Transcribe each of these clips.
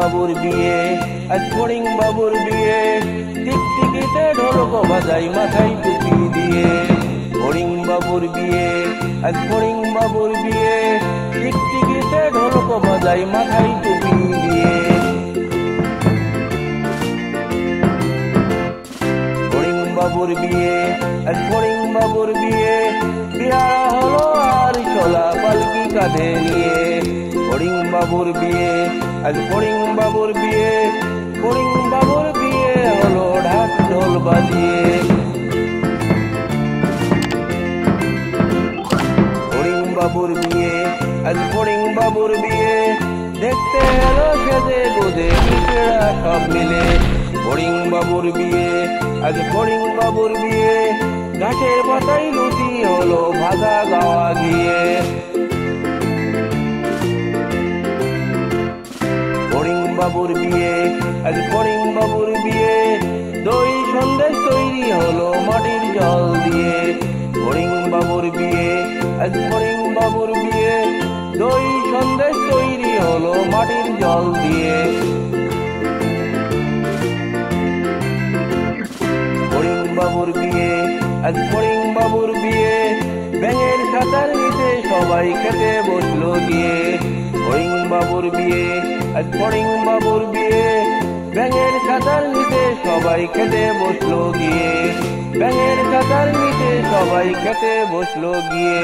বাবুর বিয়ে, আজ ফড়িং বাবুর বিয়ে, টিকটিকিতে ঢোলক বাজাই মাথায় টুপি দিয়ে। ফড়িং বাবুর বিয়ে, আজ ফড়িং বাবুর বিয়ে, টিকটিকিতে ঢোলক বাজাই মাথায় টুপি দিয়ে। ফড়িং বাবুর বিয়ে, আজ ফড়িং বাবুর বিয়ে, বিহারা হলো আর চলা পালকি কাঁধে নিয়ে। ফড়িং বাবুর বিয়ে, আজ ফড়িং বাবুর বিয়ে, ফড়িং বাবুর বিয়ে হলো ঢাক ঢোল বাজিয়ে। ফড়িং বাবুর বিয়ে, আজ ফড়িং বাবুর বিয়ে, দেখতে এলো সেজে গোদে পিঁপড়া সব মিলে। ফড়িং বাবুর বিয়ে, আজ ফড়িং বাবুর বিয়ে, গাছের পাতায় লুচি হলো ভাগা গাওয়া গিয়ে। ফড়িং বাবুর বিয়ে, আজ ফড়িং বাবুর বিয়ে, দই সন্দেশ তৈরি হলো মাটির জল দিয়ে। ফড়িং বাবুর বিয়ে, আজ ফড়িং বাবুর বিয়ে, দই সন্দেশ তৈরি হলো মাটির জল দিয়ে। ফড়িং বাবুর বিয়ে, আজ ফড়িং বাবুর বিয়ে, ব্যাঙের সাঁতার নিতে সবাই খেতে বসলো গিয়ে। ফড়িং বাবুর বিয়ে, আজ ফড়িং বাবুর বিয়ে, ব্যাঙের সাঁতার নিতে সবাই খেতে বসলো গিয়ে। ব্যাঙের সাঁতার নিতে সবাই খেতে বসলো গিয়ে।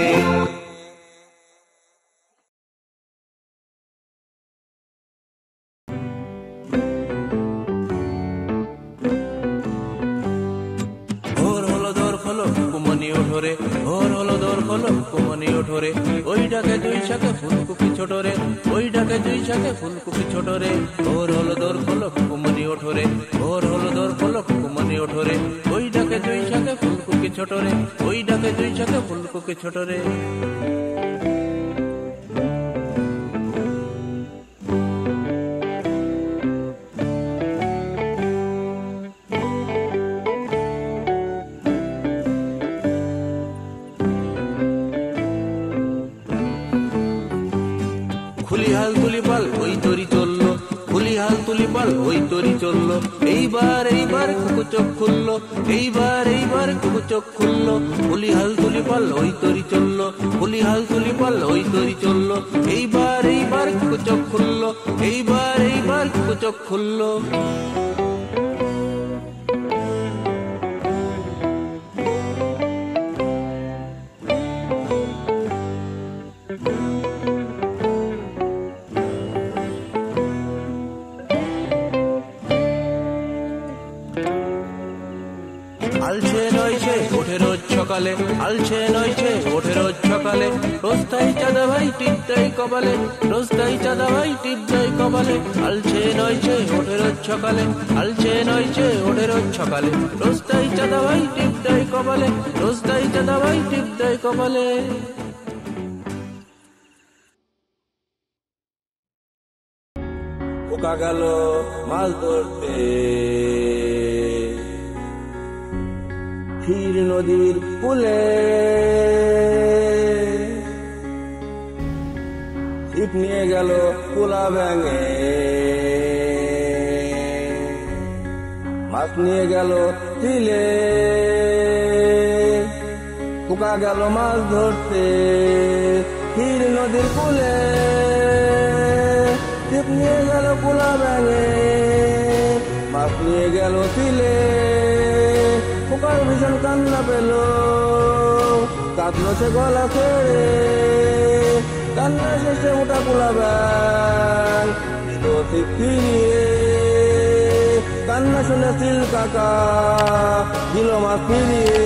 ভোর হলো দোর খোলো কুমনি ওঠরে, ওই ডাকে দুই শাকে ফুলকুপি ছোট রে, ওই ডাকে দুই শাকে ফুলকুপি ছোট রে। ভোর হলো দোর খোলো কুমনি ওঠরে, ভোর হলো দোর খোলো কুমনি ওঠরে, ওই ডাকে দুই শাকে ফুলকুপি ছোট রে, ওই ডাকে দুই শাকে ফুলকুপি ছোট রে। খুলিহাল তুলিপাল ওই তরি চললো, খুলিহাল তুলিপাল ওই তরি চললো, এইবার এইবার কুকু চোখ খুললো, এইবার এইবার কুকু চোখ খুললো। খুলিহাল তুলিপাল ওই তরি চললো, খুলিহাল তুলিপাল ওই তরি চললো, এইবার এইবার কুকু চোখ খুললো, এইবার এইবার কুকু চোখ খুললো। আলছে নয়ছে ওঠে রোজ সকালে, আলছে নয়ছে ওঠে রোজ সকালে, রোজ তাই চাঁদা ভাই টিপ দেয় কপালে, রোজ তাই চাঁদা ভাই টিপ দেয় কপালে। আলছে নয়ছে ওঠে রোজ সকালে, আলছে নয়ছে ওঠে রোজ সকালে, রোজ তাই চাঁদা ভাই টিপ দেয় কপালে, রোজ তাই চাঁদা ভাই টিপ দেয় কপালে। খোকা গেল মাছ ধরতে ক্ষীর নদীর কূলে, ছিপ নিয়ে গেল কোলা ব্যাঙে, মাছ নিয়ে গেল চিলে। খোকা গেল মাছ ধরতে ক্ষীর নদীর কূলে, ছিপ নিয়ে গেল কোলা ব্যাঙে, মাছ নিয়ে গেল চিলে। খোকার ভীষণ কান্না পেল, কাঁদলো সে গলা ছেড়ে, কান্না শেষে মোটা কোলা ব্যাঙ দিল ছিপ ফিরিয়ে। কান্না শুনে চিল কাকা দিল মাছ ফিরিয়ে।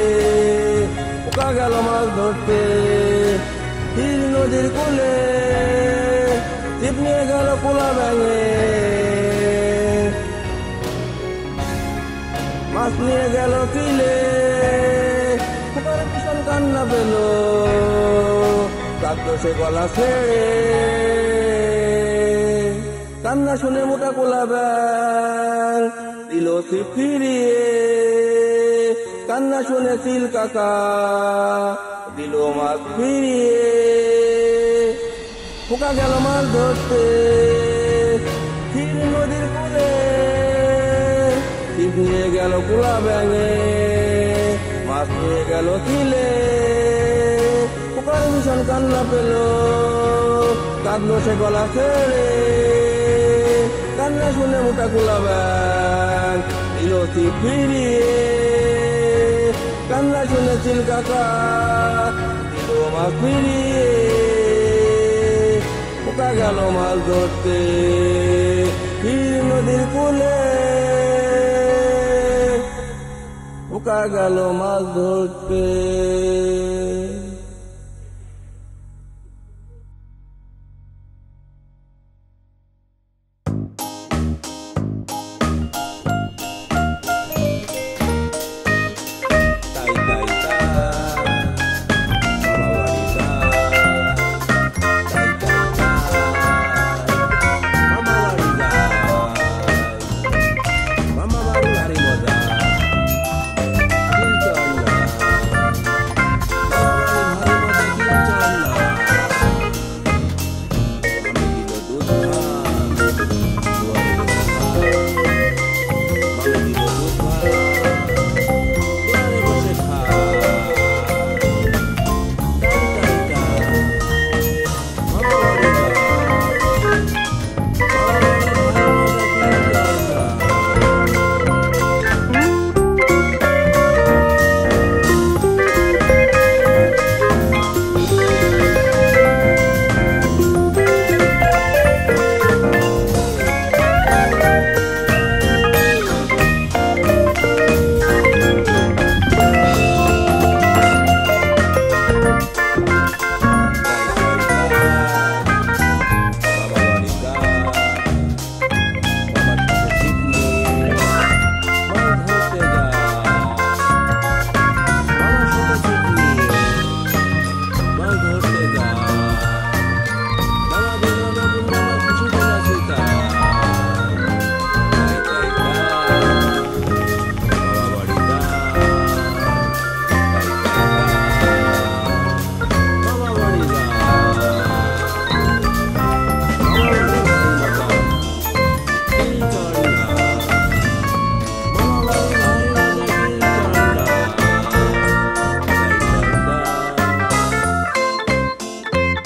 খোকা গেল মাছ ধরতে ক্ষীর নদীর কূলে, ছিপ নিয়ে গেল কোলা ব্যাঙে, মাছ নিয়ে গেল চিলে। খোকার ভীষণ কান্না পেল, কাঁদলো সে গলা ছেড়ে, কান্না শুনে মোটা কোলা ব্যাঙ দিল ছিপ ফিরিয়ে। কান্না শুনে চিল কাকা দিল মাছ ফিরিয়ে। খোকা গেল মাছ ধরতে ক্ষীর নদী ব্যাঙে মাছ পেয়ে গেল কিলে। পোকার ভীষণ কান্না পেল, কাঁদলো সে গলা ছেড়ে। কান্না শুনে মোটা কুলা ব্যাঙ দিল ছিপ ফিরিয়ে। কান্না শুনে চিল কাকা দিল মাছ ফিরিয়ে। পোকা গেল মাছ ধরতে ক্ষীর নদীর কূলে। পোকা গেল মাছ ধরতে।